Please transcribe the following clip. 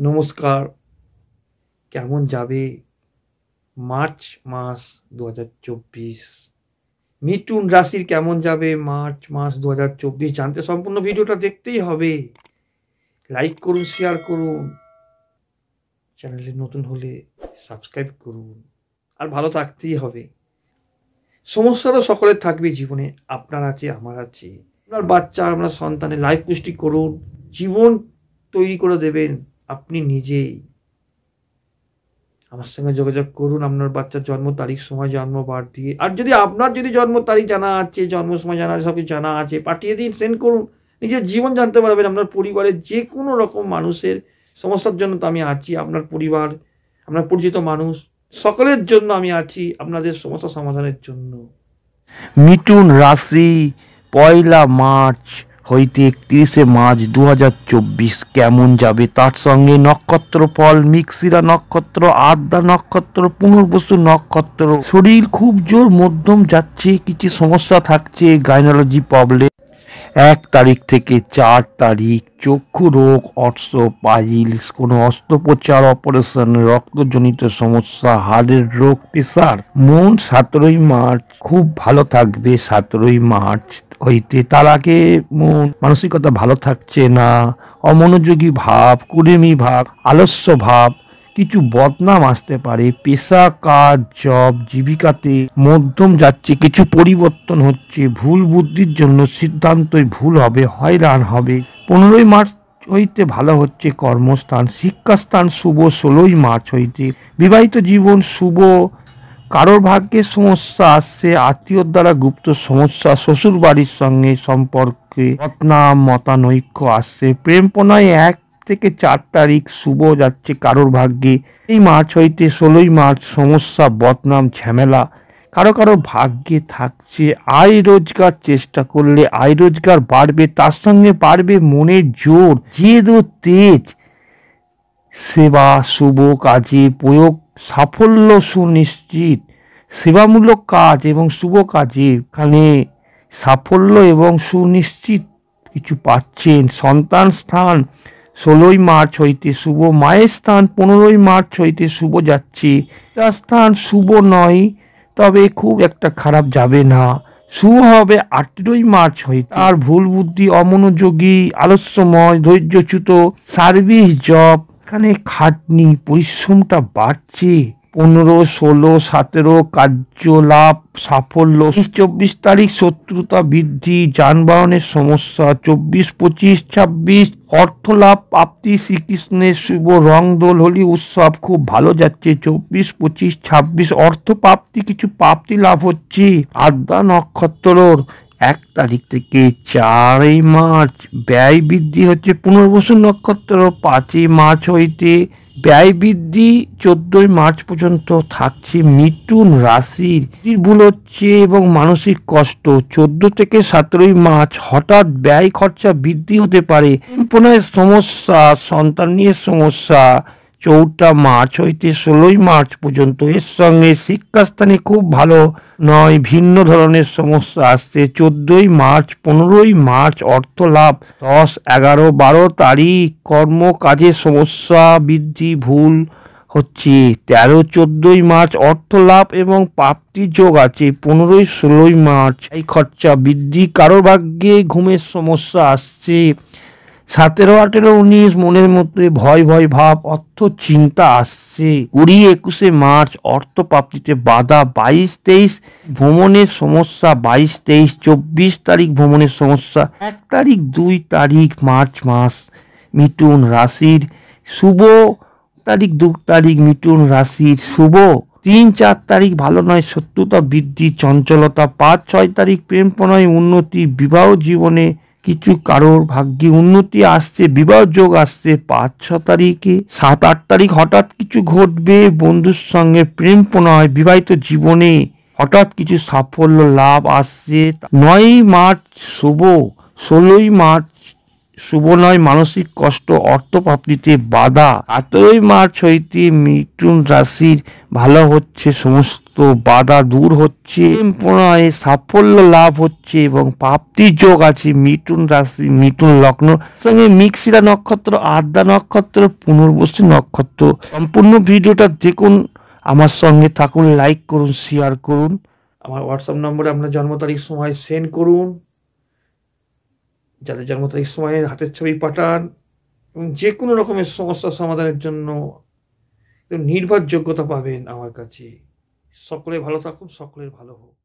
নমস্কার। কেমন যাবে মার্চ মাস 2024? মিথুন রাশির কেমন যাবে মার্চ মাস 2024 জানতে সম্পূর্ণ ভিডিওটা দেখতেই হবে। লাইক করুন, শেয়ার করুন, চ্যানেলে নতুন হলে সাবস্ক্রাইব করুন, আর ভালো থাকতেই হবে। সমস্যা তো সকলের থাকবে জীবনে, আপনার আছে, আমার আছে, আপনার বাচ্চা, আপনার সন্তানের লাইফ পুষ্টি করুন, জীবন তৈরি করে দেবেন আপনি নিজেই। আমার সঙ্গে যোগাযোগ করুন আপনার বাচ্চার জন্ম তারিখ, সময়, জন্ম বার দিয়ে। আর যদি আপনার জন্ম তারিখ জানা আছে, জন্ম সময় জানা আছে, সব কিছু জানা আছে, পাঠিয়ে দিন, সেন্ড করুন। নিজের জীবন জানতে পারবেন। আপনার পরিবারের যে কোনো রকম মানুষের সমস্যার জন্য তো আমি আছি। আপনার পরিবার, আপনার পরিচিত মানুষ, সকলের জন্য আমি আছি, আপনাদের সমস্যা সমাধানের জন্য। মিথুন রাশি 1 মার্চ হইতে 31 মার্চ 2024 কেমন যাবে, তার সঙ্গে নক্ষত্র ফল: মৃগশিরা নক্ষত্র, আদ্রা নক্ষত্র, পুনর্বসু নক্ষত্র। শরীর খুব জোর মধ্যম যাচ্ছে, কিছু সমস্যা থাকছে, গাইনোলজি প্রবলেম। 1 তারিখ থেকে 4 তারিখ চক্ষু রোগ, পাইলস, কোনো অস্ত্রোপচার, অপারেশন, রক্তজনিত সমস্যা, হাড়ের রোগ, প্রেসার। মন 17 মার্চ খুব ভালো থাকবে। 17 মার্চ হইতে তার আগে মন মানসিকতা ভালো থাকছে না, অমনোযোগী ভাব, কুড়েমি ভাব, আলস্য ভাব, কিছু বদনাম আসতে পারে। পেশা, কাজ, জব, জীবিকাতে মধ্যম যাচ্ছে, কিছু পরিবর্তন হচ্ছে। ভুল বুদ্ধির জন্য সিদ্ধান্তই ভুল হবে, হয়রান হবে। 15 মার্চ হইতে ভালো হচ্ছে কর্মস্থান, শিক্ষাস্থান শুভ। 16 মার্চ হইতে বিবাহিত জীবন শুভ। কারোর ভাগ্যে সমস্যা আসছে, আত্মীয়র দ্বারা গুপ্ত সমস্যা, শ্বশুর বাড়ির সঙ্গে সম্পর্কে বদনাম, মতানৈক্য আসছে। প্রেমপনায় 1 থেকে 4 তারিখ শুভ যাচ্ছে কারোর ভাগ্যে। এই মার্চ হইতে 16 মার্চ সমস্যা, বদনাম, ঝামেলা কারো কারো ভাগ্যে থাকছে। আয় রোজগার চেষ্টা করলে আয় রোজগার বাড়বে, তার সঙ্গে বাড়বে মনের জোর, জেদ ও তেজ। সেবা, শুভ কাজে প্রয়োগ, সাফল্য সুনিশ্চিত। সেবামূলক কাজ এবং শুভ কাজে এখানে সাফল্য এবং সুনিশ্চিত কিছু পাচ্ছেন। সন্তান স্থান 16 মার্চ হইতে শুভ। মায়ের স্থান 15 মার্চ হইতে শুভ যাচ্ছে। তার স্থান শুভ নয়, তবে খুব একটা খারাপ যাবে না। শুভ হবে 18 মার্চ হইতে। আর ভুল বুদ্ধি, অমনোযোগী, আলস্যময়, ধৈর্যচ্যুত, সার্ভিস জব, এখানে খাটনি, পরিশ্রমটা বাড়ছে। 15, 16, 17 কার্য লাভ, সাফল্য। 24 তারিখ শত্রুতা বৃদ্ধি, যানবাহনের সমস্যা। 24, 25, 26 অর্থ লাভ প্রাপ্তি, শ্রীকৃষ্ণের শুভ রং দোল হোলি উৎসব খুব ভালো যাচ্ছে। 24, 25, 26 অর্থ প্রাপ্তি, কিছু প্রাপ্তি লাভ হচ্ছে। আদ্রা নক্ষত্রর 1 তারিখ থেকে 4 মার্চ ব্যয় বৃদ্ধি হচ্ছে। পুনর্বসু নক্ষত্র 5 মার্চ হইতে ব্যয় বৃদ্ধি 14 মার্চ পর্যন্ত থাকছে। মিথুন রাশির ভুল হচ্ছে এবং মানসিক কষ্ট। 14 থেকে 17 মার্চ হঠাৎ ব্যয় খরচা বৃদ্ধি হতে পারে। পুনরায় সমস্যা, সন্তান নিয়ে সমস্যা 4 মার্চ হইতে 16 মার্চ পর্যন্ত। এর সঙ্গে শিক্ষাস্থানে খুব ভালো নয়, ভিন্ন ধরনের সমস্যা আসছে। 14 মার্চ, 15 মার্চ অর্থ লাভ। 10, 11, 12 তারিখ কর্ম কাজে সমস্যা বৃদ্ধি, ভুল হচ্ছে। 13, 14 মার্চ অর্থ লাভ এবং প্রাপ্তি যোগ আছে। 15, 16 মার্চ এই খরচা বৃদ্ধি, কারো ভাগ্যে ঘুমের সমস্যা আসছে। 17, 18, 19 মনের মধ্যে ভয় ভয় ভাব, অর্থ চিন্তা আসছে। 20, 21 মার্চ অর্থ প্রাপ্তিতে বাধা। 22, 23 ভ্রমণের সমস্যা। 22, 23, 24 তারিখ ভ্রমণের সমস্যা। 1 তারিখ, 2 তারিখ মার্চ মাস মিথুন রাশির শুভ তারিখ। 2 তারিখ মিথুন রাশির শুভ। 3, 4 তারিখ ভালো নয়, শত্রুতা বৃদ্ধি, চঞ্চলতা। 5, 6 তারিখ প্রেম প্রণয় উন্নতি, বিবাহ জীবনে কিছু কারোর ভাগ্যে উন্নতি আসছে, বিবাহ যোগ আসছে। 5, 6 তারিখে। 7, 8 তারিখ হঠাৎ কিছু ঘটবে, বন্ধুর সঙ্গে প্রেম প্রণয়, বিবাহিত জীবনে হঠাৎ কিছু সাফল্য লাভ আসছে। 9 মার্চ শুভ। 16 মার্চ শুভ নয়, মানসিক কষ্ট, অর্থপ্রাপ্তিতে বাধা। 17 মার্চ হইতে মিথুন রাশির ভালো হচ্ছে সমস্ত বাধা দূর হচ্ছে, প্রেম সাফল্য লাভ হচ্ছে এবং প্রাপ্তির যোগ আছে মিথুন রাশি মিথুন লগ্ন সঙ্গে মৃগশিরা নক্ষত্র, আদ্রা নক্ষত্র, পুনর্বসু নক্ষত্র। সম্পূর্ণ ভিডিওটা দেখুন, আমার সঙ্গে থাকুন, লাইক করুন, শেয়ার করুন। আমার হোয়াটসঅ্যাপ নম্বরে আপনার জন্ম তারিখ সময় সেন্ড করুন, যাদের জন্ম তারিখ সময় হাতের ছবি পাঠান এবং যে কোনো রকমের সমস্যার সমাধানের জন্য নির্ভরযোগ্যতা পাবেন আমার কাছে। সকলে ভালো থাকুন, সকলের ভালো হোক।